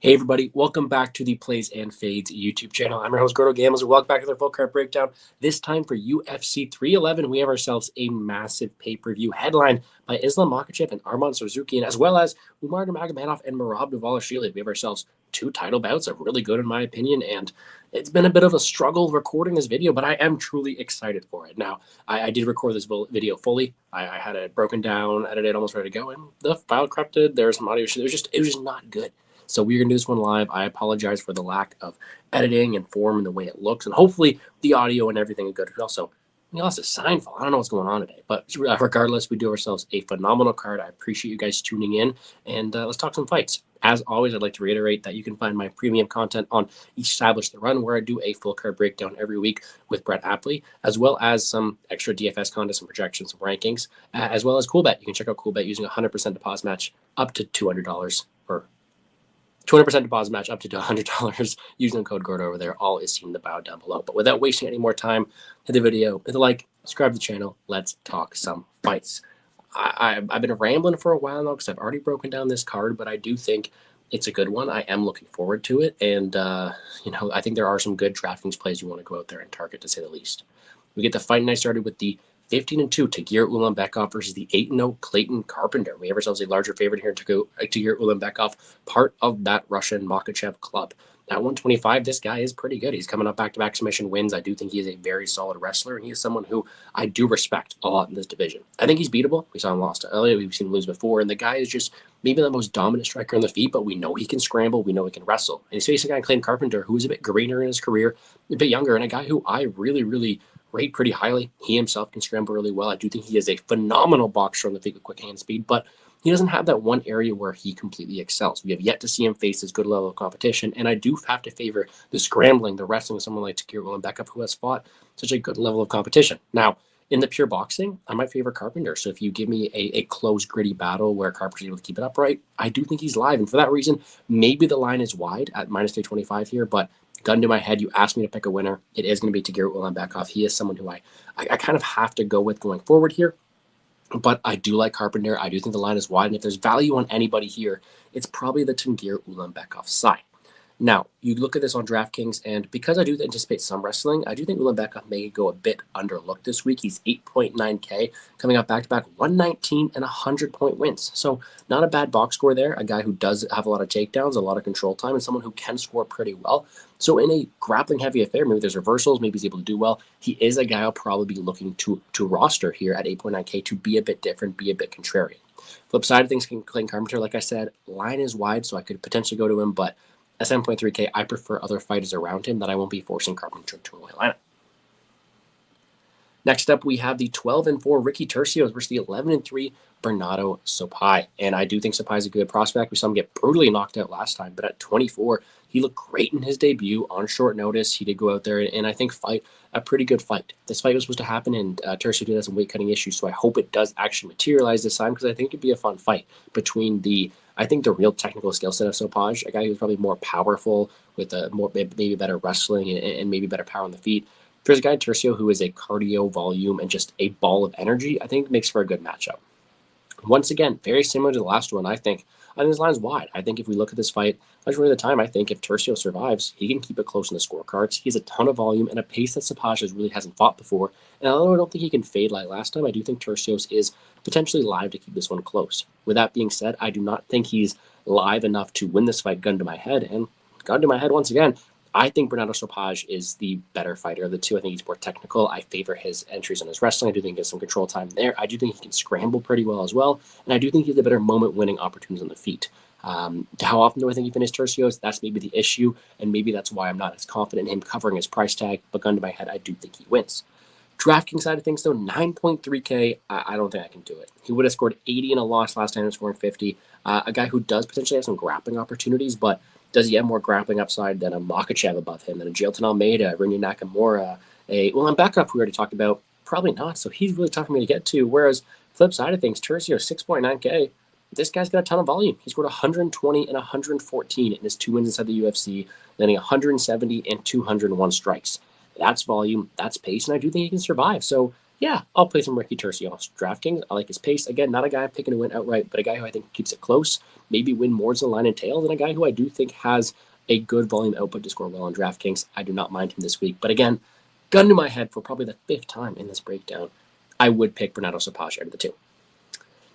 Hey everybody, welcome back to the Plays and Fades YouTube channel. I'm your host, Gordo Gambles, and welcome back to the full card breakdown. This time for UFC 311, we have ourselves a massive pay-per-view headline by Islam Makhachev and Arman Tsarukyan, as well as Umar Nurmagomedov and Merab Dvalishvili. We have ourselves two title bouts that are really good in my opinion, and it's been a bit of a struggle recording this video, but I am truly excited for it. Now, I did record this video fully. I had it broken down, edited, almost ready to go, and the file corrupted. There was some audio issues. It was just not good. So we're going to do this one live. I apologize for the lack of editing and form and the way it looks. And hopefully the audio and everything is good. Also, we lost a Seinfeld. I don't know what's going on today. But regardless, we do ourselves a phenomenal card. I appreciate you guys tuning in. And let's talk some fights. As always, I'd like to reiterate that you can find my premium content on Establish the Run, where I do a full card breakdown every week with Brett Appley, as well as some extra DFS content, some projections, some rankings, as well as CoolBet. You can check out CoolBet using a 100% deposit match up to $200 or 20% deposit match up to $100 using the code GORDO over there. All is seen in the bio down below. But without wasting any more time, hit the video, hit the like, subscribe to the channel. Let's talk some fights. I've been rambling for a while now because I've already broken down this card, but I do think it's a good one. I am looking forward to it. And, I think there are some good DraftKings plays you want to go out there and target, to say the least. We get the fight night started with the 15-2 Tagir Ulanbekov versus the 8-0 Clayton Carpenter. We have ourselves a larger favorite here, Tagir Ulanbekov, part of that Russian Makhachev club. At 125, this guy is pretty good. He's coming up back-to-back submission wins. I do think he is a very solid wrestler, and he is someone who I do respect a lot in this division. I think he's beatable. We saw him lost to Elliott. We've seen him lose before, and the guy is just maybe the most dominant striker on the feet, but we know he can scramble. We know he can wrestle. And he's facing a guy, Clayton Carpenter, who is a bit greener in his career, a bit younger, and a guy who I really rate pretty highly. He himself can scramble really well. I do think he is a phenomenal boxer on the feet with quick hand speed, but he doesn't have that one area where he completely excels. We have yet to see him face this good level of competition, and I do have to favor the scrambling, the wrestling of someone like Tagir Ulanbekov, who has fought such a good level of competition. Now, in the pure boxing, I might favor Carpenter. So if you give me a close, gritty battle where Carpenter's able to keep it upright, I do think he's live. And for that reason, maybe the line is wide at minus 325 here, but gun to my head, you asked me to pick a winner. It is going to be Tagir Ulanbekov. He is someone who I kind of have to go with going forward here. But I do like Carpenter. I do think the line is wide. And if there's value on anybody here, it's probably the Tagir Ulanbekov side. Now, you look at this on DraftKings, and because I do anticipate some wrestling, I do think Ulanbekov may go a bit underlooked this week. He's 8.9K, coming up back-to-back 119 and 100-point wins. So not a bad box score there. A guy who does have a lot of takedowns, a lot of control time, and someone who can score pretty well. So in a grappling-heavy affair, maybe there's reversals, maybe he's able to do well. He is a guy I'll probably be looking to roster here at 8.9K to be a bit different, be a bit contrarian. Flip side of things, Clayton Carpenter, like I said, line is wide, so I could potentially go to him, but at 7.3K, I prefer other fighters around him that I won't be forcing Carpenter to a lineup. Next up, we have the 12-4 Ricky Turcios versus the 11-3 Bernardo Sopai. And I do think Sopai is a good prospect. We saw him get brutally knocked out last time, but at 24, he looked great in his debut on short notice. He did go out there and I think fight a pretty good fight. This fight was supposed to happen, and Turcio did have some weight-cutting issues, so I hope it does actually materialize this time because I think it'd be a fun fight between the real technical skill set of Sopaj, a guy who's probably more powerful with maybe better wrestling and maybe better power on the feet. There's a guy, Turcio, who is a cardio volume and just a ball of energy. I think makes for a good matchup. Once again, very similar to the last one, I think this line's wide. I think if we look at this fight, majority of the time, I think if Turcio survives, he can keep it close in the scorecards. He has a ton of volume and a pace that Sapaj really hasn't fought before. And although I don't think he can fade like last time, I do think Turcios is potentially live to keep this one close. With that being said, I do not think he's live enough to win this fight gun to my head. And gun to my head once again, I think Bernardo Sopaj is the better fighter of the two. I think he's more technical. I favor his entries on his wrestling. I do think he gets some control time there. I do think he can scramble pretty well as well. And I do think he has a better moment-winning opportunities on the feet. How often do I think he finished Turcios? That's maybe the issue, and maybe that's why I'm not as confident in him covering his price tag. But gun to my head, I do think he wins. DraftKings side of things, though, 9.3K, I don't think I can do it. He would have scored 80 in a loss last time, scoring 50. A guy who does potentially have some grappling opportunities, but does he have more grappling upside than a Makhachev above him, than a Jailton Almeida, Rinya Nakamura, a Ulanbekov we already talked about? Probably not, so he's really tough for me to get to. Whereas, flip side of things, Turcio, 6.9K, this guy's got a ton of volume. He scored 120 and 114 in his 2 wins inside the UFC, landing 170 and 201 strikes. That's volume, that's pace, and I do think he can survive. So Yeah, I'll play some Ricky Tercio on DraftKings. I like his pace. Again, not a guy I'm picking to win outright, but a guy who I think keeps it close, maybe win more than line and tails, and a guy who I do think has a good volume output to score well on DraftKings. I do not mind him this week. But again, gun to my head for probably the fifth time in this breakdown, I would pick Bernardo Sapage out of the two.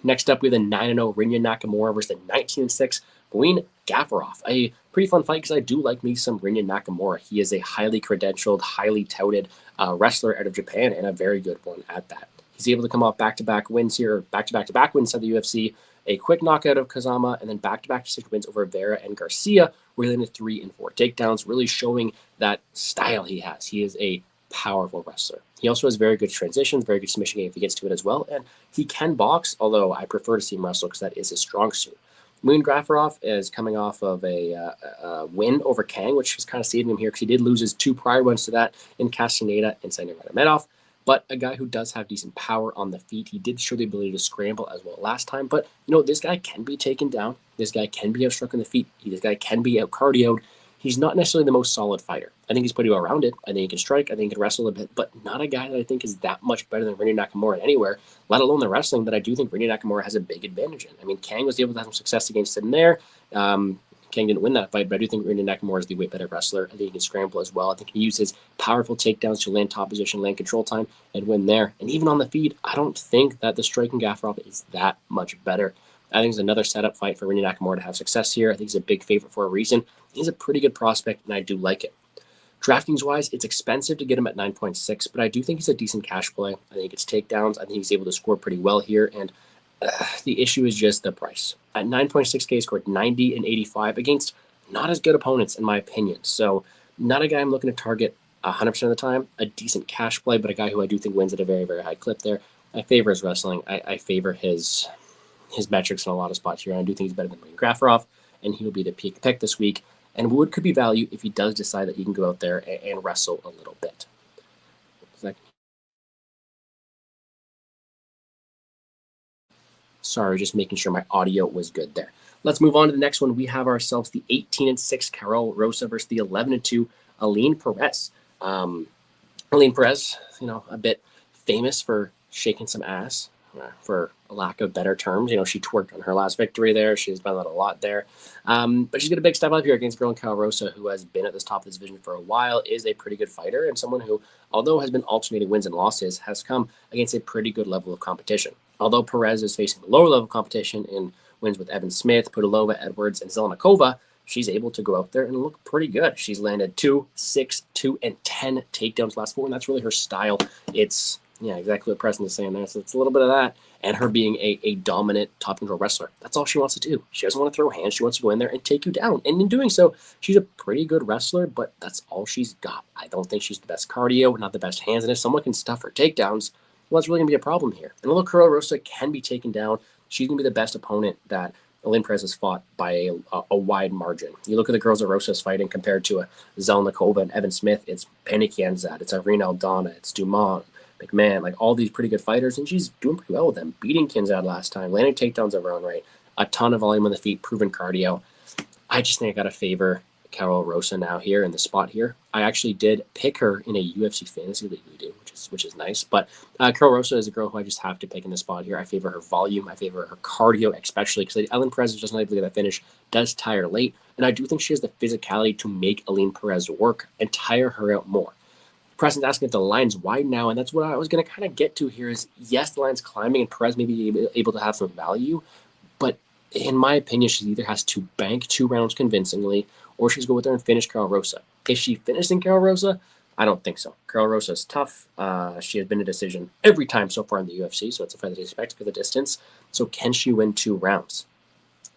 Next up, we have the 9-0 Rinya Nakamura versus the 19-6 Buin Gafarov. A pretty fun fight because I do like me some Rinya Nakamura. He is a highly credentialed, highly touted wrestler out of Japan, and a very good one at that. He's able to come off back-to-back wins here, back-to-back wins at the UFC, a quick knockout of Kazama, and then back-to-back decision wins over Vera and Garcia, where he landed 3 and 4 takedowns, really showing that style he has. He is a powerful wrestler. He also has very good transitions, very good submission game if he gets to it as well, and he can box, although I prefer to see him wrestle because that is his strong suit. Moon Gafarov is coming off of a win over Kang, which is kind of saving him here because he did lose his 2 prior ones to that in Castaneda and Sainer Radamedov, but a guy who does have decent power on the feet. He did show the ability to scramble as well last time, but this guy can be taken down. This guy can be outstruck on the feet. This guy can be out cardioed. He's not necessarily the most solid fighter. I think he's pretty well rounded. I think he can strike. I think he can wrestle a bit, but not a guy that I think is that much better than Rinya Nakamura anywhere, let alone the wrestling that I do think Rinya Nakamura has a big advantage in. I mean, Kang was able to have some success against him there. Kang didn't win that fight, but I do think Rinya Nakamura is the way better wrestler. I think he can scramble as well. I think he uses powerful takedowns to land top position, land control time, and win there. And even on the feet, I don't think that the striking Gafarov is that much better. I think it's another setup fight for Rinya Nakamura to have success here. I think he's a big favorite for a reason. He's a pretty good prospect, and I do like it. DraftKings-wise, it's expensive to get him at 9.6, but I do think he's a decent cash play. I think it's takedowns. I think he's able to score pretty well here, and the issue is just the price. At 9.6K, he scored 90 and 85 against not as good opponents, in my opinion. So not a guy I'm looking to target 100% of the time. A decent cash play, but a guy who I do think wins at a very, very high clip there. I favor his wrestling. I favor his metrics in a lot of spots here. And I do think he's better than Wayne Gafarov, and he will be the peak pick this week. And Wood could be value if he does decide that he can go out there and wrestle a little bit. Sorry, just making sure my audio was good there. Let's move on to the next one. We have ourselves the 18-6 Carol Rosa versus the 11-2 Aline Perez. Aline Perez, a bit famous for shaking some ass, for a lack of better terms. She twerked on her last victory there. She's done that a lot there. But she's got a big step up here against a girl in Carol Rosa, who has been at the top of this division for a while, is a pretty good fighter, and someone who, although has been alternating wins and losses, has come against a pretty good level of competition. Although Perez is facing lower level competition in wins with Evan Smith, Pudilova, Edwards, and Zelenikova, she's able to go out there and look pretty good. She's landed 2, 6, 2, and 10 takedowns last 4, and that's really her style. It's exactly what Preston is saying there. So it's a little bit of that, and her being a dominant top control wrestler. That's all she wants to do. She doesn't want to throw hands. She wants to go in there and take you down. And in doing so, she's a pretty good wrestler, but that's all she's got. I don't think she's the best cardio, not the best hands. And if someone can stuff her takedowns, well, that's really going to be a problem here. And although Carol Rosa can be taken down, she's going to be the best opponent that Aline Perez has fought by a wide margin. You look at the girls that Rosa's fighting compared to a Zelenikova and Evan Smith, it's Penny Kianzad, it's Irina Aldana, it's Dumont, McMahon, like all these pretty good fighters, and she's doing pretty well with them. Beating Kianzad last time, landing takedowns of her own right, a ton of volume on the feet, proven cardio. I just think I got to favor Carol Rosa now here in the spot here. I actually did pick her in a UFC fantasy league we do, which is nice. But Carol Rosa is a girl who I just have to pick in the spot here. I favor her volume. I favor her cardio, especially because Aline Perez is just not able to get that finish, does tire late. And I do think she has the physicality to make Aline Perez work and tire her out more. Preston's asking if the line's wide now, and that's what I was going to kind of get to here is, yes, the line's climbing, and Perez may be able to have some value, but in my opinion, she either has to bank 2 rounds convincingly, or she's go with there and finish Carol Rosa. Is she finishing Carol Rosa? I don't think so. Carol Rosa is tough. She has been a decision every time so far in the UFC, so it's a fight that I expect for the distance. So can she win 2 rounds?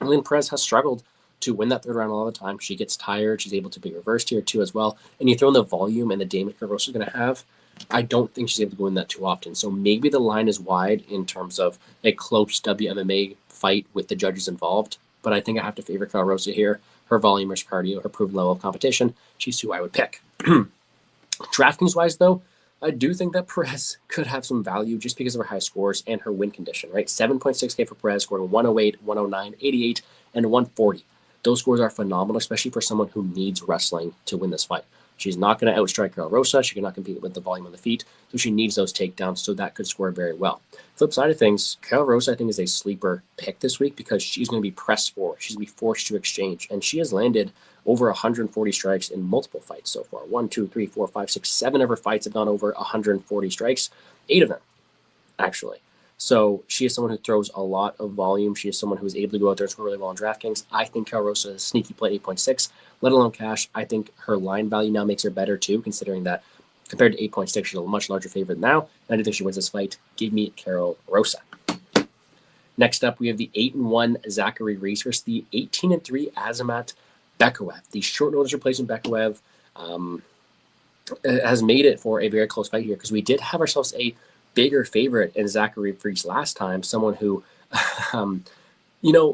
Aline Perez has struggled to win that 3rd round all the time. She gets tired. She's able to be reversed here too as well. And you throw in the volume and the damage Carol Rosa is going to have, I don't think she's able to go in that too often. So maybe the line is wide in terms of a close WMMA fight with the judges involved, but I think I have to favor Carol Rosa here. Her volume, her cardio, her proven level of competition, she's who I would pick. DraftKings-wise, though, I do think that Perez could have some value just because of her high scores and her win condition, right? 7.6K for Perez, scoring 108, 109, 88, and 140. Those scores are phenomenal, especially for someone who needs wrestling to win this fight. She's not going to outstrike Carol Rosa. She cannot compete with the volume on the feet. So she needs those takedowns. So that could score very well. Flip side of things, Carol Rosa, I think, is a sleeper pick this week because she's going to be pressed forward. She's going to be forced to exchange. And she has landed over 140 strikes in multiple fights so far. 1, 2, 3, 4, 5, 6, 7 of her fights have gone over 140 strikes. 8 of them, actually. So she is someone who throws a lot of volume. She is someone who is able to go out there and score really well on DraftKings. I think Carol Rosa is a sneaky play 8.6, let alone cash. I think her line value now makes her better too, considering that compared to 8.6, she's a much larger favorite now. And I do think she wins this fight. Give me Carol Rosa. Next up, we have the 8-1 Zachary Reese versus the 18-3 Azamat Bekaev. The short notice replacement Bekaev has made it for a very close fight here because we did have ourselves a bigger favorite in Zachary Reese last time, someone who,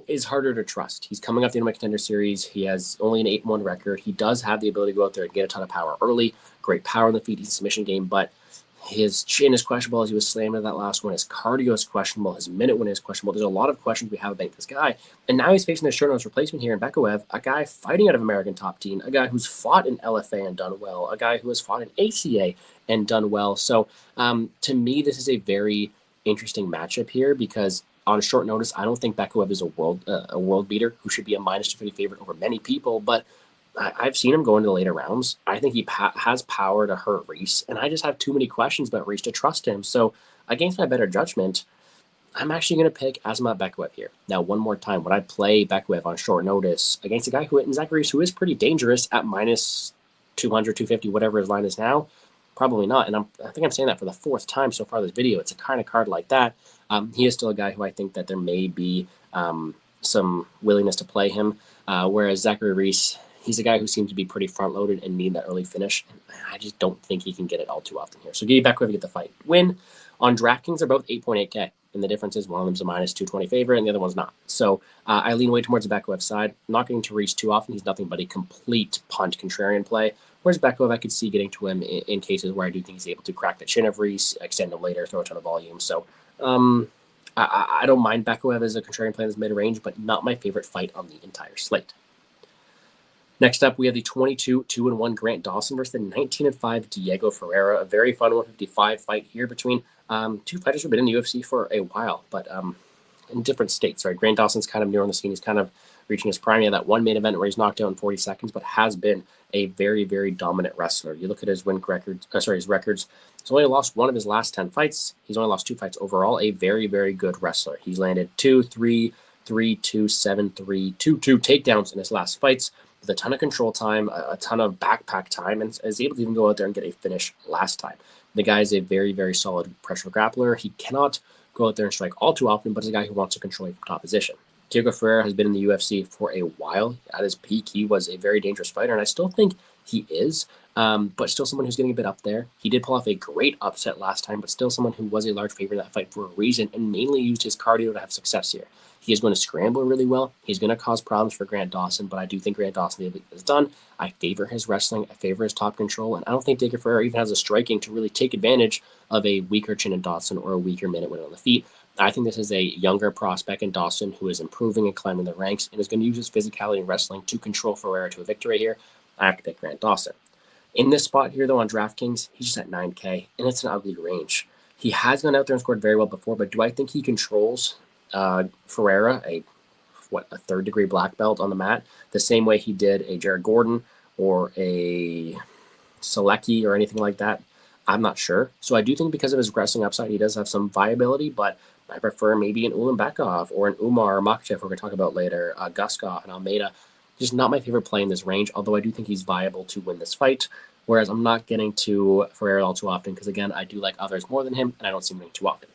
is harder to trust. He's coming off the Ultimate Contender Series. He has only an 8-1 record. He does have the ability to go out there and get a ton of power early. Great power in the feet. He's a submission game, but his chin is questionable as he was slammed in that last one. His cardio is questionable. His minute win is questionable. There's a lot of questions we have about this guy. And now he's facing the short notice replacement here in Bekaev, a guy fighting out of American Top Team, a guy who's fought in LFA and done well, a guy who has fought in ACA and done well. So to me, this is a very interesting matchup here because on short notice, I don't think Bekaev is a world beater who should be a -250 favorite over many people, but I've seen him go into the later rounds. I think he has power to hurt Reese, and I just have too many questions about Reese to trust him. So against my better judgment, I'm actually going to pick Azamat Bekaev here. Now, one more time, would I play Bekaev on short notice against a guy in Zachary Reese who is pretty dangerous at -200, 250, whatever his line is now? Probably not. And I think I'm saying that for the fourth time so far this video. It's a kind of card like that. He is still a guy who I think that there may be some willingness to play him, whereas Zachary Reese, he's a guy who seems to be pretty front-loaded and need that early finish. And I just don't think he can get it all too often here. So give you Bekaev to get the fight. Win. On DraftKings, they're both 8.8K. And the difference is one of them's a -220 favorite and the other one's not. So I lean way towards the Bekaev side. I'm not getting to Reese too often. He's nothing but a complete punt contrarian play. Whereas Bekaev, I could see getting to him in cases where I do think he's able to crack the chin of Reese, extend him later, throw a ton of volume. So I don't mind Bekaev as a contrarian play in this mid-range, but not my favorite fight on the entire slate. Next up, we have the 22-2-1 Grant Dawson versus the 19-5 Diego Ferreira. A very fun 155 fight here between two fighters who've been in the UFC for a while, but in different states. Right, Grant Dawson's kind of new on the scene. He's kind of reaching his prime. He had that one main event where he's knocked out in 40 seconds, but has been a very, very dominant wrestler. You look at his his records. He's only lost one of his last 10 fights. He's only lost 2 fights overall. A very, very good wrestler. He's landed 2, 3, 3, 2, 7, 3, 2, 2 takedowns in his last fights, with a ton of control time, a ton of backpack time, and is able to even go out there and get a finish last time. The guy is a very, very solid pressure grappler. He cannot go out there and strike all too often, but is a guy who wants to control from top position. Diego Ferreira has been in the UFC for a while. At his peak, he was a very dangerous fighter, and I still think he is, but still someone who's getting a bit up there. He did pull off a great upset last time, but still someone who was a large favorite in that fight for a reason and mainly used his cardio to have success here. He is going to scramble really well. He's going to cause problems for Grant Dawson, but I do think Grant Dawson is done. I favor his wrestling. I favor his top control, and I don't think Diego Ferreira even has the striking to really take advantage of a weaker chin in Dawson or a weaker minute win on the feet. I think this is a younger prospect in Dawson who is improving and climbing the ranks and is going to use his physicality and wrestling to control Ferreira to a victory here. I have to pick Grant Dawson. In this spot here, though, on DraftKings, he's just at 9K, and it's an ugly range. He has gone out there and scored very well before, but do I think he controls Ferreira, a third-degree black belt on the mat, the same way he did a Jared Gordon or a Selecki or anything like that? I'm not sure. So I do think because of his wrestling upside, he does have some viability, but I prefer maybe an Ulanbekov or an Umar or Makhachev, we're going to talk about later, Guskov and Almeida. Just not my favorite play in this range, although I do think he's viable to win this fight, whereas I'm not getting to Ferreira all too often because, again, I do like others more than him, and I don't see him winning too often.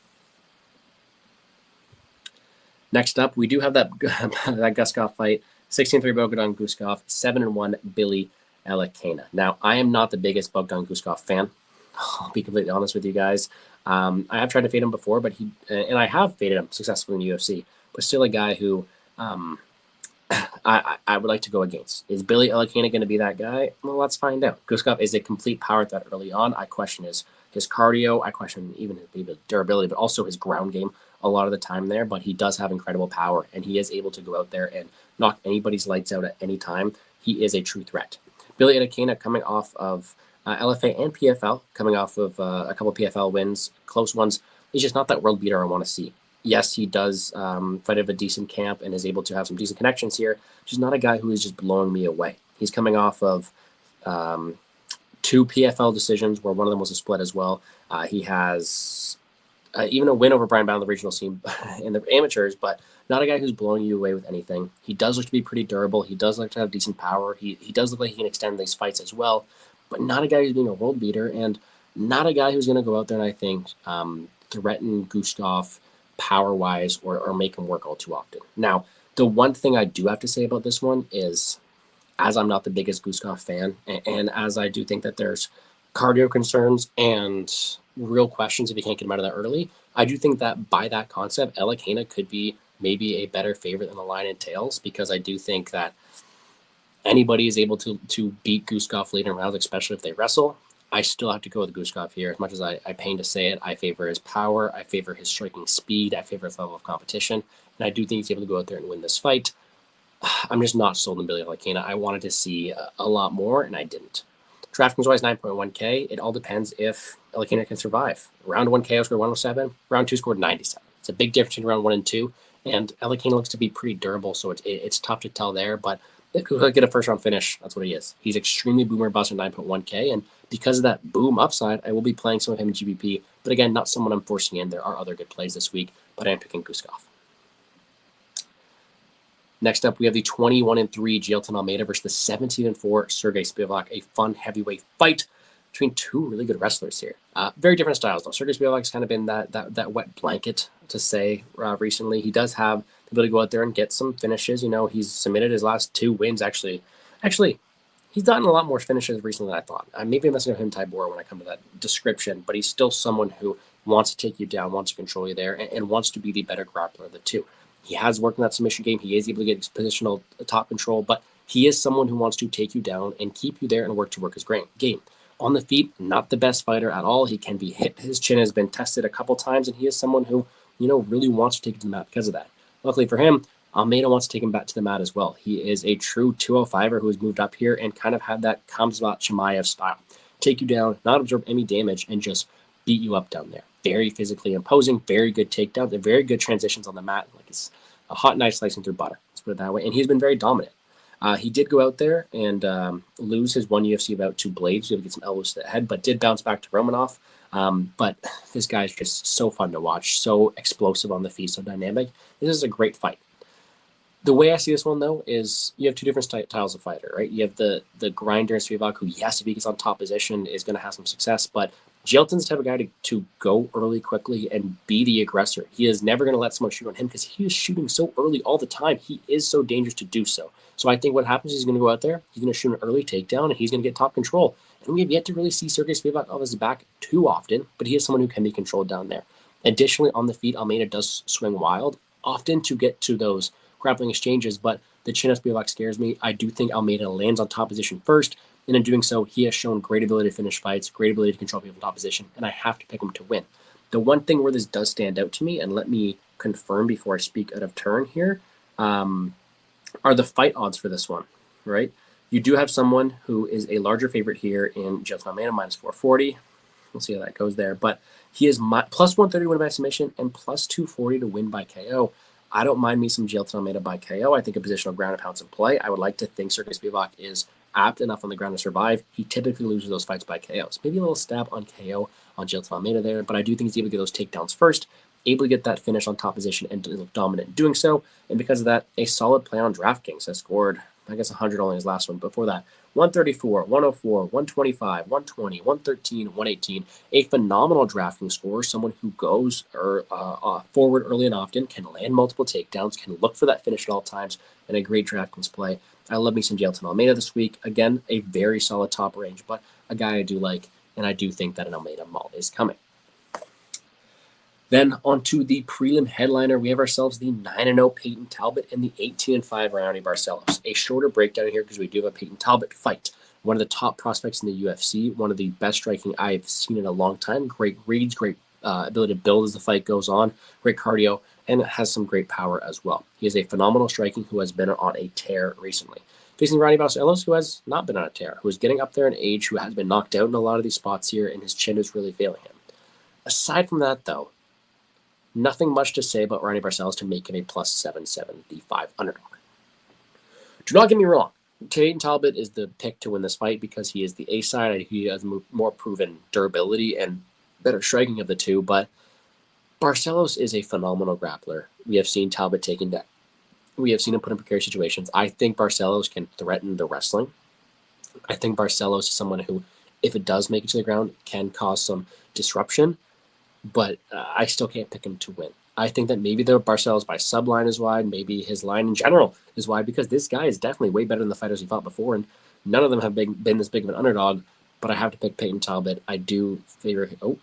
Next up, we do have that Guskov fight, 16-3 Bogdan Guskov, 7-1 Billy Elakena. Now, I am not the biggest Bogdan Guskov fan. I'll be completely honest with you guys. I have tried to fade him before, but I have faded him successfully in the UFC, but still a guy who I would like to go against. Is Billy Elakena going to be that guy? Well, let's find out. Guskov is a complete power threat early on. I question his cardio. I question even his durability, but also his ground game a lot of the time there. But he does have incredible power, and he is able to go out there and knock anybody's lights out at any time. He is a true threat. Billy Adekina coming off of LFA and PFL, coming off of a couple of PFL wins, close ones. He's just not that world beater I want to see. Yes, he does fight of a decent camp and is able to have some decent connections here. Just not a guy who is just blowing me away. He's coming off of 2 PFL decisions where one of them was a split as well. He has even a win over Brian Bound in the regional scene in the amateurs, but not a guy who's blowing you away with anything. He does look to be pretty durable. He does look to have decent power. He does look like he can extend these fights as well, but not a guy who's being a world beater, and not a guy who's going to go out there and I think threaten Gustav power-wise or make him work all too often. Now, the one thing I do have to say about this one is, as I'm not the biggest Gustav fan, and as I do think that there's cardio concerns and real questions if you can't get him out of that early, I do think that by that concept, Adekina could be maybe a better favorite than the line entails, because I do think that anybody is able to beat Gustav late in rounds, especially if they wrestle. I still have to go with Gustav here. As much as I pain to say it, I favor his power, I favor his striking speed, I favor his level of competition, and I do think he's able to go out there and win this fight. I'm just not sold on Billy Adekina. I wanted to see a lot more, and I didn't. DraftKings-wise, 9.1K. It all depends if Adekina can survive. Round 1 KO scored 107. Round 2 scored 97. It's a big difference between round 1 and 2, and Adekina looks to be pretty durable, so it's tough to tell there, but if he'll get a first-round finish, that's what he is. He's extremely boomer bust at 9.1K, and because of that boom upside, I will be playing some of him in GBP, but again, not someone I'm forcing in. There are other good plays this week, but I am picking Gustav. Next up, we have the 21-3 Jailton Almeida versus the 17-4 Sergey Spivak, a fun heavyweight fight between two really good wrestlers here. Very different styles, though. Sergey Spivak's kind of been that wet blanket to say recently. He does have the ability to go out there and get some finishes. You know, he's submitted his last 2 wins, actually. He's gotten a lot more finishes recently than I thought. Maybe I'm messing up him, Tybor, when I come to that description, but he's still someone who wants to take you down, wants to control you there, and wants to be the better grappler of the two. He has worked in that submission game. He is able to get his positional top control, but he is someone who wants to take you down and keep you there and work his game. On the feet, not the best fighter at all. He can be hit. His chin has been tested a couple times, and he is someone who, really wants to take it to the mat because of that. Luckily for him, Almeida wants to take him back to the mat as well. He is a true 205er who has moved up here and kind of had that Khamzat Chimaev style. Take you down, not absorb any damage, and just beat you up down there. Very physically imposing, very good takedowns, and very good transitions on the mat. Like it's a hot knife slicing through butter. Let's put it that way. And he's been very dominant. He did go out there and lose his one UFC bout to Blades. He had to get some elbows to the head, but did bounce back to Romanov. But this guy's just so fun to watch, so explosive on the feet, so dynamic. This is a great fight. The way I see this one, though, is you have 2 different styles of fighter, right? You have the grinder in Spivak, who, yes, if he gets on top position, is going to have some success, but Jailton's the type of guy to go early quickly and be the aggressor. He is never going to let someone shoot on him because he is shooting so early all the time. He is so dangerous to do so. So I think what happens is he's going to go out there, he's going to shoot an early takedown, and he's going to get top control. And we have yet to really see Sergey Spivak off his back too often, but he is someone who can be controlled down there. Additionally, on the feet, Almeida does swing wild, often to get to those grappling exchanges, but the chin of Spivak scares me. I do think Almeida lands on top position first, and in doing so, he has shown great ability to finish fights, great ability to control people in top position, and I have to pick him to win. The one thing where this does stand out to me, and let me confirm before I speak out of turn here, are the fight odds for this one, right? You do have someone who is a larger favorite here in Jailton Almeida, minus 440. We'll see how that goes there. But he is plus 130 to win by submission and plus 240 to win by KO. I don't mind me some Jailton Almeida by KO. I think a positional ground and pounds in play. I would like to think Sergey Spivak is apt enough on the ground to survive. He typically loses those fights by KOs. Maybe a little stab on KO on Jailton Almeida there, but I do think he's able to get those takedowns first, able to get that finish on top position and look dominant in doing so. And because of that, a solid play on DraftKings has scored, I guess, 100 only his last one. Before that, 134, 104, 125, 120, 113, 118. A phenomenal DraftKings score, someone who goes forward early and often, can land multiple takedowns, can look for that finish at all times, and a great DraftKings play. I love me some Jailton Almeida this week. Again, a very solid top range, but a guy I do like, and I do think that an Almeida Mall is coming. Then on to the prelim headliner, we have ourselves the 9-0 Peyton Talbot and the 18-5 Raoni Barcelos. A shorter breakdown here because we do have a Peyton Talbot fight. One of the top prospects in the UFC, one of the best striking I've seen in a long time. Great reads, great ability to build as the fight goes on, great cardio, and has some great power as well. He is a phenomenal striking who has been on a tear recently. Facing Ronnie Barcelos, who has not been on a tear, who is getting up there in age, who has been knocked out in a lot of these spots here, and his chin is really failing him. Aside from that, though, nothing much to say about Ronnie Barcelos to make him a plus 775 underdog. Do not get me wrong. Peyton Talbot is the pick to win this fight because he is the A side. He has more proven durability and better striking of the two, but Barcelos is a phenomenal grappler. We have seen Talbot taken down. We have seen him put in precarious situations. I think Barcelos can threaten the wrestling. I think Barcelos is someone who, if it does make it to the ground, can cause some disruption, but I still can't pick him to win. I think that maybe the Barcelos by subline is wide, maybe his line in general is wide, because this guy is definitely way better than the fighters he fought before, and none of them have been this big of an underdog, but I have to pick Peyton Talbot. I do favor... Oh,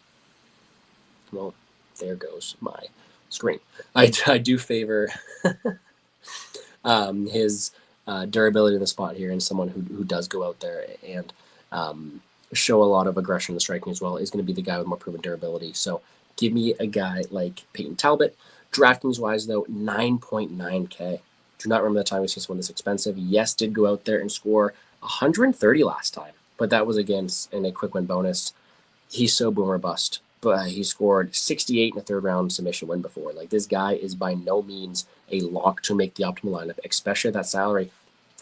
well, there goes my screen. I do favor his durability in the spot here, and someone who does go out there and show a lot of aggression in the striking as well is going to be the guy with more proven durability. So give me a guy like Peyton Talbot. DraftKings-wise, though, 9.9K. Do not remember the time we seen someone this expensive. Yes, did go out there and score 130 last time, but that was, again, in a quick win bonus. He's so boomer bust, but he scored 68 in a third-round submission win before. Like, this guy is by no means a lock to make the optimal lineup, especially at that salary.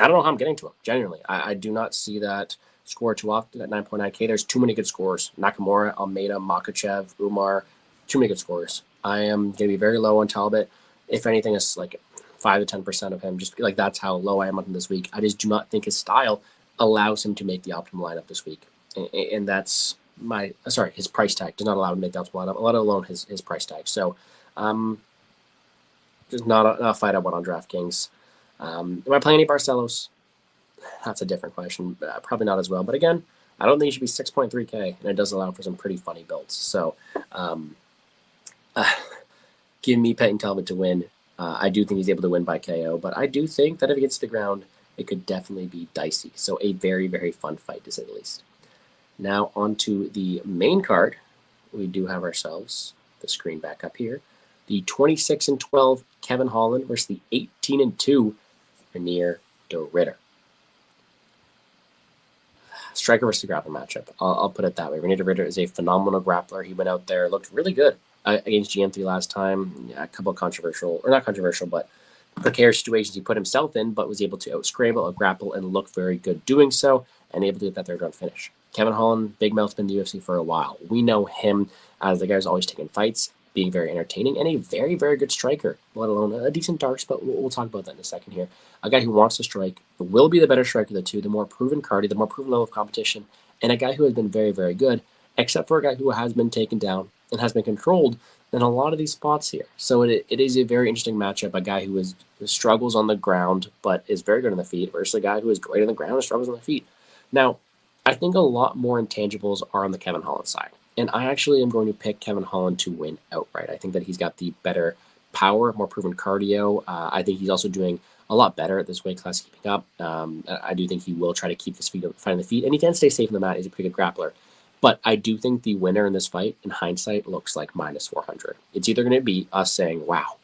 I don't know how I'm getting to him, genuinely. I do not see that score too often at 9.9K. There's too many good scores. Nakamura, Almeida, Makhachev, Umar, too many good scores. I am going to be very low on Talbot. If anything, it's like 5 to 10% of him. Just like that's how low I am on him this week. I just do not think his style allows him to make the optimal lineup this week. And that's his price tag does not allow him to make the optimal lineup, let alone his price tag. So just not a fight I want on DraftKings. Am I playing any Barcelos? That's a different question. Probably not as well. But again, I don't think it should be 6.3K, and it does allow for some pretty funny builds. So give me Peyton Talbot to win. I do think he's able to win by KO, but I do think that if he gets to the ground, it could definitely be dicey. So a very, very fun fight, to say the least. Now on to the main card. We do have ourselves the screen back up here. The 26-12 Kevin Holland versus the 18-2 Reinier de Ridder. Striker versus grappler matchup. I'll put it that way. Reinier de Ridder is a phenomenal grappler. He went out there, looked really good against GM3 last time. Yeah, a couple of controversial, or not controversial, but precarious situations he put himself in, but was able to out-scramble, out-grapple, and look very good doing so, and able to get that third-round finish. Kevin Holland, big mouth's been in the UFC for a while. We know him as the guy who's always taking fights, being very entertaining, and a very, very good striker, let alone a decent darts, but we'll talk about that in a second here. A guy who wants to strike, will be the better striker of the two, the more proven cardio, the more proven level of competition, and a guy who has been very, very good, except for a guy who has been taken down and has been controlled in a lot of these spots here. So it is a very interesting matchup, a guy who struggles on the ground, but is very good on the feet, versus a guy who is great on the ground and struggles on the feet. Now, I think a lot more intangibles are on the Kevin Holland side. And I actually am going to pick Kevin Holland to win outright. I think that he's got the better power, more proven cardio. I think he's also doing a lot better at this weight class, keeping up. I do think he will try to keep his feet, find the feet, and he can stay safe in the mat. He's a pretty good grappler. But I do think the winner in this fight, in hindsight, looks like minus 400. It's either going to be us saying, wow,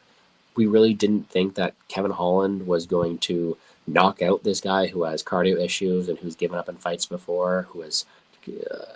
we really didn't think that Kevin Holland was going to knock out this guy who has cardio issues and who's given up in fights before, who is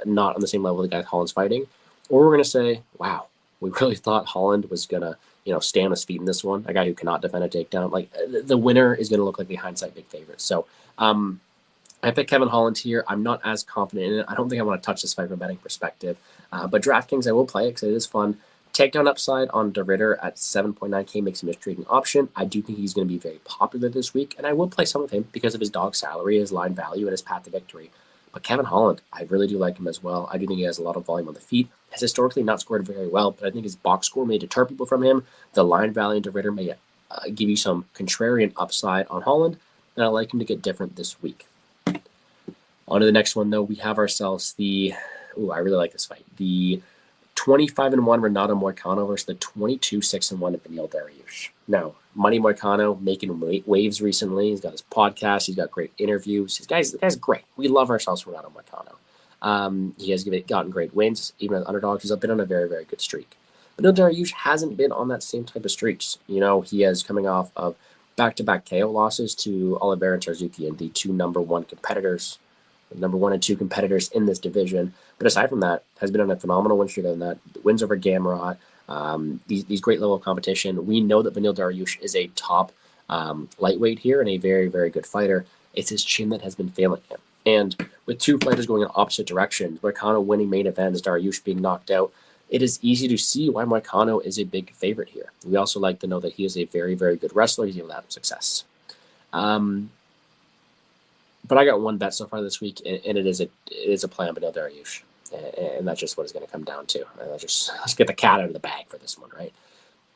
not on the same level the guy Holland's fighting, or we're going to say, wow, we really thought Holland was going to, stay on his feet in this one, a guy who cannot defend a takedown. Like, the winner is going to look like the hindsight big favorite. So I picked Kevin Holland here. I'm not as confident in it. I don't think I want to touch this fight from a betting perspective, but DraftKings, I will play it because it is fun. Takedown upside on de Ridder at 7.9K makes him an intriguing option. I do think he's going to be very popular this week, and I will play some of him because of his dog salary, his line value, and his path to victory. But Kevin Holland, I really do like him as well. I do think he has a lot of volume on the feet. Has historically not scored very well, but I think his box score may deter people from him. The line value in de Ridder may give you some contrarian upside on Holland, and I like him to get different this week. On to the next one, though. We have ourselves I really like this fight. The 25-1 Renato Moicano versus the 22-6-1 Beneil Dariush. Now, Money Moicano making waves recently. He's got his podcast. He's got great interviews. The guy's great. We love ourselves Renato Moicano. He has gotten great wins, even as underdogs. He's been on a very, very good streak. But Dariush hasn't been on that same type of streaks. He is coming off of back-to-back KO losses to Oliveira and Tsarukyan, the two number one and two competitors in this division. But aside from that, has been on a phenomenal win streak. Other than that, wins over Gamrot, these great level of competition. We know that Beneil Dariush is a top lightweight here and a very, very good fighter. It's his chin that has been failing him. And with two fighters going in opposite directions, Moicano winning main events, Dariush being knocked out, it is easy to see why Moicano is a big favorite here. We also like to know that he is a very, very good wrestler. He's able to have success. But I got one bet so far this week, and it is a play on Beneil Dariush. And that's just what it's going to come down to. Let's get the cat out of the bag for this one, right?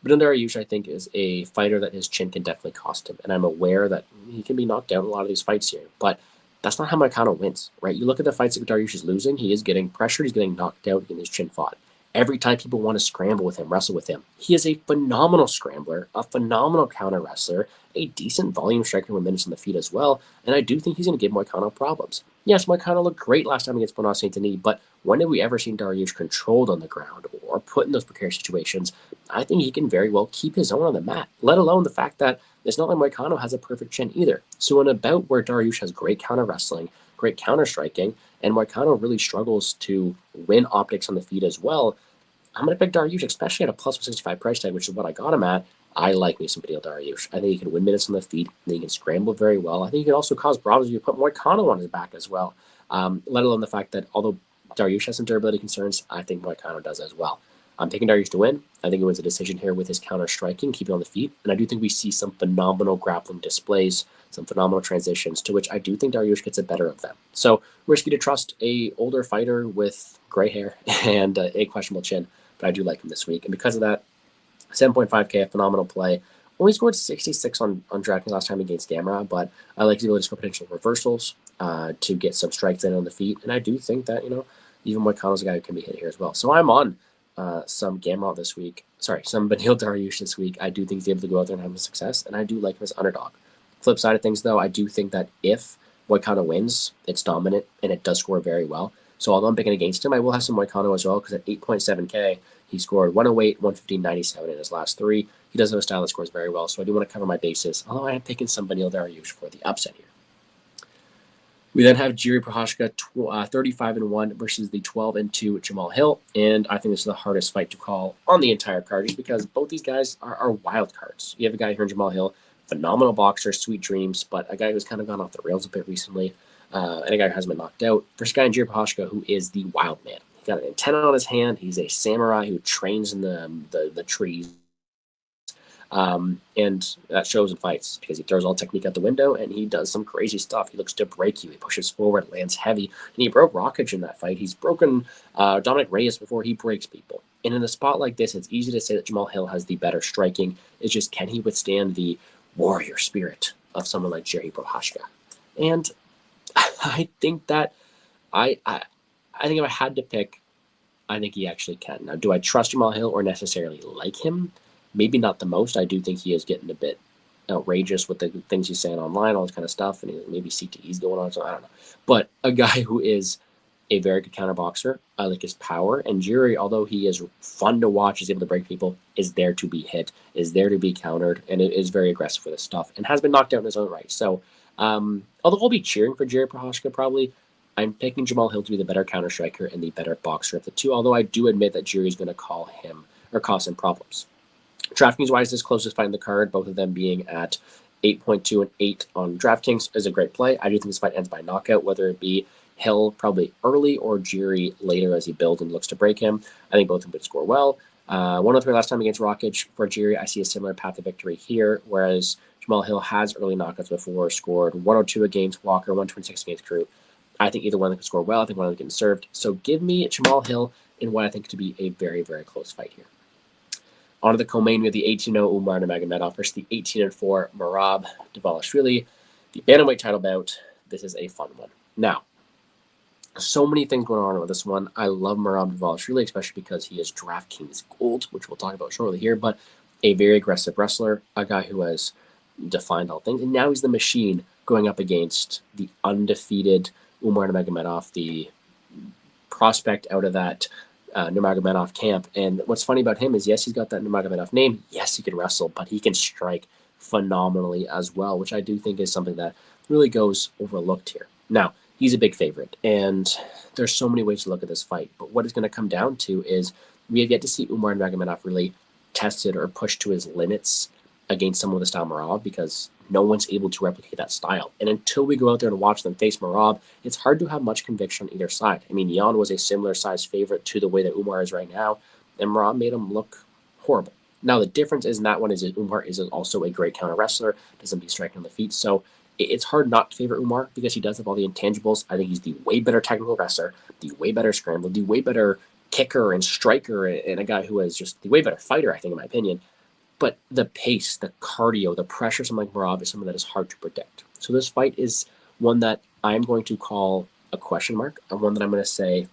Beneil Dariush, I think, is a fighter that his chin can definitely cost him. And I'm aware that he can be knocked out in a lot of these fights here. But that's not how Moicano wins, right? You look at the fights that Dariush is losing, he is getting pressured, he's getting knocked out, getting his chin fought. Every time people want to scramble with him, wrestle with him, he is a phenomenal scrambler, a phenomenal counter wrestler, a decent volume striker with minutes on the feet as well, and I do think he's going to give Moicano problems. Yes, Moicano looked great last time against Bonas Saint Denis, but when have we ever seen Dariush controlled on the ground or put in those precarious situations? I think he can very well keep his own on the mat, let alone the fact that it's not like Moicano has a perfect chin either. So in a bout where Dariush has great counter wrestling, great counter striking, and Moicano really struggles to win optics on the feet as well, I'm going to pick Dariush, especially at a plus 165 price tag, which is what I got him at. I like me some Beneil Dariush. I think he can win minutes on the feet, and he can scramble very well. I think he can also cause problems if you put Moicano on his back as well, let alone the fact that although Dariush has some durability concerns, I think Moicano does as well. I'm taking Dariush to win. I think he wins a decision here with his counter striking, keeping on the feet, and I do think we see some phenomenal grappling displays, some phenomenal transitions, to which I do think Dariush gets the better of them. So risky to trust a older fighter with gray hair and a questionable chin, but I do like him this week. And because of that, 7.5K, a phenomenal play. Only scored 66 on DraftKings last time against Gamrot, but I like the ability to score potential reversals to get some strikes in on the feet. And I do think that, even Moicano's a guy who can be hit here as well. So I'm on some Gamrot this week. Some Beneil Dariush this week. I do think he's able to go out there and have some success, and I do like him as underdog. Flip side of things, though, I do think that if Moicano wins, it's dominant, and it does score very well. So although I'm picking against him, I will have some Moicano as well, because at 8.7K, he scored 108, 115, 97 in his last three. He does have a style that scores very well, so I do want to cover my bases, although I am picking some Beneil Dariush for the upset here. We then have Jiri Prochazka 35-1 versus the 12-2 Jamal Hill, and I think this is the hardest fight to call on the entire card, just because both these guys are wild cards. You have a guy here in Jamal Hill, phenomenal boxer, sweet dreams, but a guy who's kind of gone off the rails a bit recently, and a guy who hasn't been knocked out, versus a guy in Jiri Prochazka who is the wild man. He's got an antenna on his hand. He's a samurai who trains in the trees. And that shows in fights because he throws all technique out the window and he does some crazy stuff. He looks to break you. He pushes forward, lands heavy, and he broke Rakic in that fight. He's broken Dominic Reyes before he breaks people. And in a spot like this, it's easy to say that Jamal Hill has the better striking. It's just, can he withstand the warrior spirit of someone like Jiri Prochazka? And I think that I think if I had to pick, I think he actually can. Now, do I trust Jamal Hill or necessarily like him? Maybe not the most. I do think he is getting a bit outrageous with the things he's saying online, all this kind of stuff, and maybe CTE's going on, so I don't know. But a guy who is a very good counter boxer, I like his power, and Jiri, although he is fun to watch, is able to break people, is there to be hit, is there to be countered, and it is very aggressive for this stuff, and has been knocked out in his own right. So, although I'll be cheering for Jiri Prochazka probably, I'm picking Jamal Hill to be the better counter striker and the better boxer of the two, although I do admit that Jiri is going to cause him problems. DraftKings-wise, this closest fight in the card, both of them being at 8.2 and 8 on DraftKings, is a great play. I do think this fight ends by knockout, whether it be Hill probably early or Jiri later as he builds and looks to break him. I think both of them would score well. 103 last time against Rakic. For Jiri, I see a similar path to victory here, whereas Jamal Hill has early knockouts before, scored 102 against Walker, 126 against Crew. I think either one of them could score well. I think one of them getting served. So give me Jamal Hill in what I think to be a very, very close fight here. On to the co-main, we have the 18-0 Umar Nurmagomedov versus the 18-4 Merab Dvalishvili. The bantamweight title bout. This is a fun one. Now, so many things going on with this one. I love Merab Dvalishvili, especially because he is DraftKings Gold, which we'll talk about shortly here, but a very aggressive wrestler, a guy who has defined all things, and now he's the machine going up against the undefeated Umar Nurmagomedov, the prospect out of that Nurmagomedov camp. And what's funny about him is, yes, he's got that Nurmagomedov name. Yes, he can wrestle, but he can strike phenomenally as well, which I do think is something that really goes overlooked here. Now, he's a big favorite, and there's so many ways to look at this fight. But what it's going to come down to is we have yet to see Umar Nurmagomedov really tested or pushed to his limits against someone with the style Merab, because no one's able to replicate that style. And until we go out there and watch them face Merab, it's hard to have much conviction on either side. I mean, Jan was a similar size favorite to the way that Umar is right now, and Merab made him look horrible. Now, the difference is in that one is that Umar is also a great counter wrestler, doesn't be striking on the feet. So it's hard not to favor Umar because he does have all the intangibles. I think he's the way better technical wrestler, the way better scrambler, the way better kicker and striker, and a guy who is just the way better fighter, I think, in my opinion. But the pace, the cardio, the pressure, something like Merab is something that is hard to predict. So this fight is one that I'm going to call a question mark, and one that I'm going to say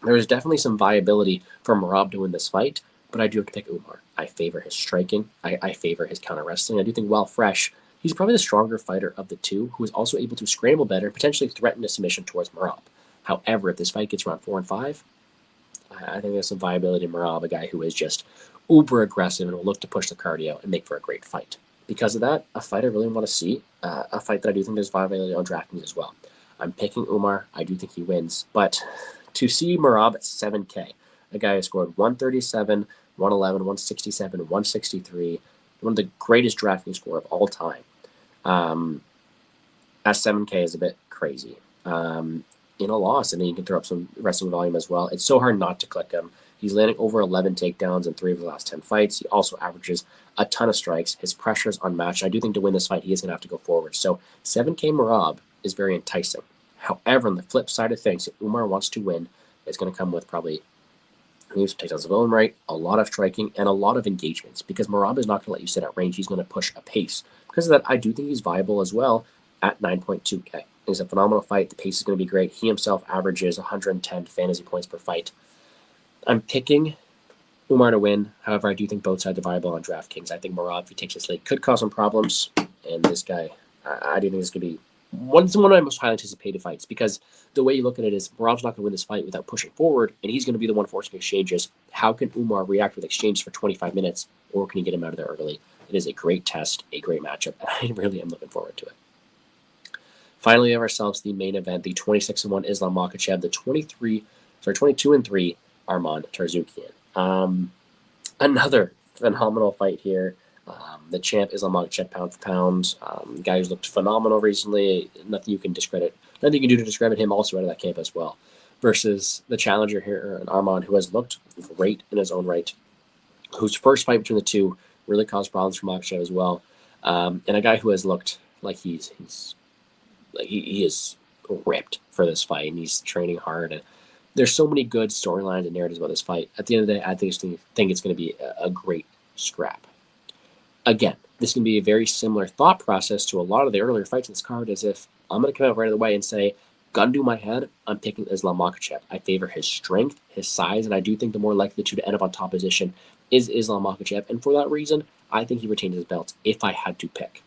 there is definitely some viability for Merab to win this fight, but I do have to pick Umar. I favor his striking. I favor his counter wrestling. I do think, while fresh, he's probably the stronger fighter of the two, who is also able to scramble better and potentially threaten a submission towards Merab. However, if this fight gets around 4 and 5, I think there's some viability in Merab, a guy who is just uber aggressive and will look to push the cardio and make for a great fight. Because of that, a fight I really want to see, a fight that I do think there's viability on DraftKings as well. I'm picking Umar. I do think he wins. But to see Merab at 7K, a guy who scored 137, 111, 167, 163, one of the greatest DraftKings score of all time, at 7K is a bit crazy. In a loss, and then you can throw up some wrestling volume as well. It's so hard not to click him. He's landing over 11 takedowns in 3 of the last 10 fights. He also averages a ton of strikes. His pressure is unmatched. I do think to win this fight, he is going to have to go forward. So 7K Merab is very enticing. However, on the flip side of things, if Umar wants to win, it's going to come with probably takedowns of his own right, a lot of striking, and a lot of engagements, because Merab is not going to let you sit at range. He's going to push a pace. Because of that, I do think he's viable as well at 9.2K. It's a phenomenal fight. The pace is going to be great. He himself averages 110 fantasy points per fight. I'm picking Umar to win. However, I do think both sides are viable on DraftKings. I think Merab, if he takes this late, could cause some problems. And this guy, I do think this could be one of my most highly anticipated fights, because the way you look at it is Merab's not going to win this fight without pushing forward, and he's going to be the one forcing exchanges. How can Umar react with exchanges for 25 minutes, or can he get him out of there early? It is a great test, a great matchup, and I really am looking forward to it. Finally, we have ourselves the main event, the 26-1 Islam Makhachev, the 22-3 Arman Tsarukyan. Another phenomenal fight here. The champ Islam Makhachev, pound for pound, guy who's looked phenomenal recently. Nothing you can do to discredit him. Also out of that camp as well. Versus the challenger here, Arman, who has looked great in his own right, whose first fight between the two really caused problems for Makhachev as well, and a guy who has looked like he is ripped for this fight, and he's training hard. And there's so many good storylines and narratives about this fight. At the end of the day, I think it's going to be a great scrap. Again, this can be a very similar thought process to a lot of the earlier fights in this card, as if I'm going to come out right away and say, gun to my head, I'm picking Islam Makhachev. I favor his strength, his size, and I do think the more likely the two to end up on top position is Islam Makhachev. And for that reason, I think he retained his belt if I had to pick.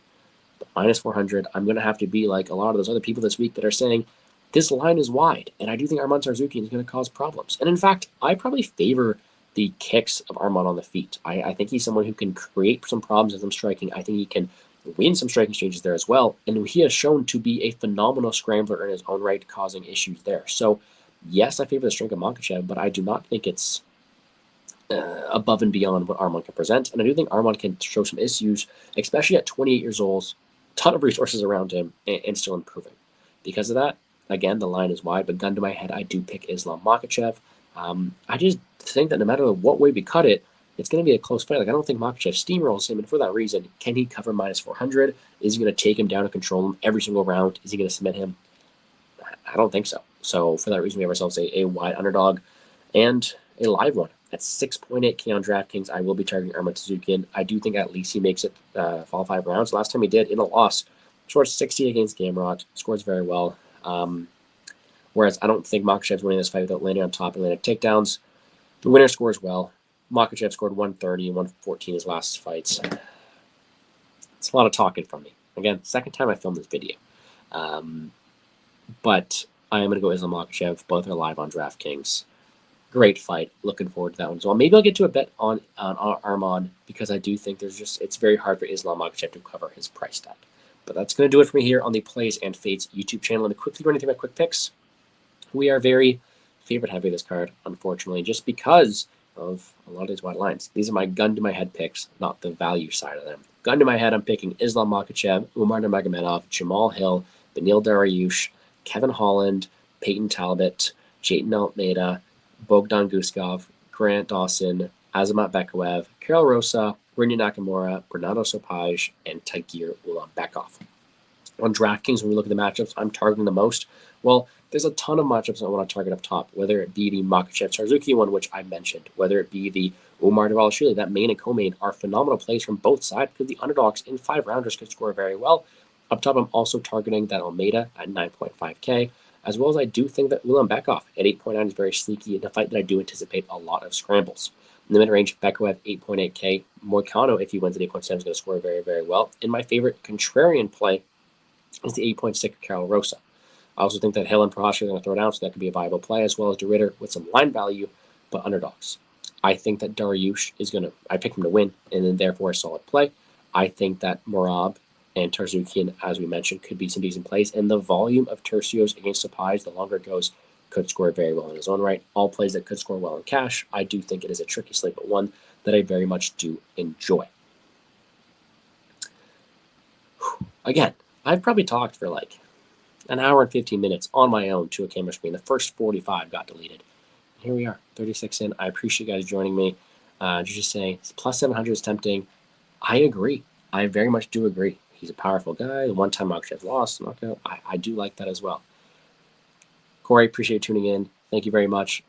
But minus 400, I'm going to have to be like a lot of those other people this week that are saying, this line is wide, and I do think Arman Tsarukyan is going to cause problems. And in fact, I probably favor the kicks of Arman on the feet. I think he's someone who can create some problems with him striking. I think he can win some striking exchanges there as well. And he has shown to be a phenomenal scrambler in his own right, causing issues there. So, yes, I favor the strength of Makhachev, but I do not think it's above and beyond what Arman can present. And I do think Arman can show some issues, especially at 28 years old, ton of resources around him, and still improving. Because of that, again, the line is wide, but gun to my head, I do pick Islam Makhachev. I just think that no matter what way we cut it, it's going to be a close fight. Like, I don't think Makhachev steamrolls him, and for that reason, can he cover minus 400? Is he going to take him down and control him every single round? Is he going to submit him? I don't think so. So for that reason, we have ourselves a wide underdog and a live one. At 6.8K on DraftKings, I will be targeting Arman Tsarukyan. I do think at least he makes it fall 5 rounds. Last time he did, in a loss, scored 60 against Gamrot, scores very well. Whereas I don't think Makhachev's winning this fight without landing on top and landing takedowns. The winner scores well. Makhachev scored 130 and 114 his last fights. It's a lot of talking from me. Again, second time I filmed this video. But I am going to go Islam Makhachev. Both are live on DraftKings. Great fight. Looking forward to that one as well. Maybe I'll get to a bet on Arman because I do think it's very hard for Islam Makhachev to cover his price tag. But that's going to do it for me here on the Plays and Fades YouTube channel. Let me quickly run through my quick picks. We are very favorite heavy this card, unfortunately, just because of a lot of these wide lines. These are my gun to my head picks, not the value side of them. Gun to my head, I'm picking Islam Makhachev, Umar Nurmagomedov, Jamal Hill, Beneil Dariush, Kevin Holland, Peyton Talbot, Jayden Almeida, Bogdan Guskov, Grant Dawson, Azamat Bekaev, Karol Rosa, Rinya Nakamura, Bernardo Sopaj, and Tagir Ulanbekov. On DraftKings, when we look at the matchups I'm targeting the most, well, there's a ton of matchups I want to target up top, whether it be the Makhachev Tsarukyan one, which I mentioned, whether it be the Umar Dvalishvili, that main and co-main are phenomenal plays from both sides because the underdogs in 5-rounders could score very well. Up top, I'm also targeting that Almeida at 9.5K, as well as I do think that Ulanbekov at 8.9 is very sneaky in a fight that I do anticipate a lot of scrambles. In the mid-range, Bekaev 8.8K. Moicano, if he wins at 8.7, is going to score very, very well. And my favorite contrarian play is the 8.6 Karol Rosa. I also think that Hill and Prohaska are going to throw down, so that could be a viable play, as well as DeRitter with some line value, but underdogs. I think that Dariush I picked him to win, and then therefore a solid play. I think that Merab and Tsarukyan, as we mentioned, could be some decent plays. And the volume of tercios against Sopaj, the longer it goes, could score very well in his own right. All plays that could score well in cash. I do think it is a tricky slate, but one that I very much do enjoy. Again, I've probably talked for like an hour and 15 minutes on my own to a camera screen. The first 45 got deleted. And here we are, 36 in. I appreciate you guys joining me. Just saying, plus 700 is tempting. I agree. I very much do agree. He's a powerful guy. The one-time Makhachev lost, knockout. I do like that as well. Corey, appreciate you tuning in. Thank you very much.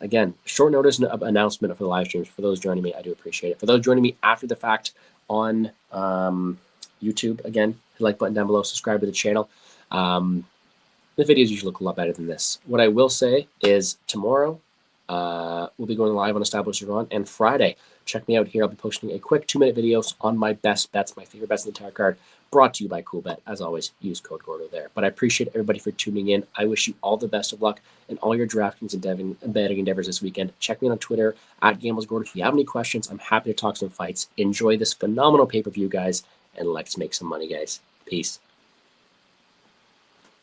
Again, short notice announcement for the live streams. For those joining me, I do appreciate it. For those joining me after the fact on YouTube, again, hit the like button down below, subscribe to the channel. The videos usually look a lot better than this. What I will say is tomorrow we'll be going live on Established Run, and Friday, check me out here. I'll be posting a quick 2-minute videos on my best bets, my favorite bets in the entire card, brought to you by CoolBet. As always, use code Gordo there. But I appreciate everybody for tuning in. I wish you all the best of luck in all your DraftKings and betting endeavors this weekend. Check me out on Twitter at gamblesgordo. If you have any questions, I'm happy to talk some fights. Enjoy this phenomenal pay-per-view, guys, and let's make some money, guys. Peace.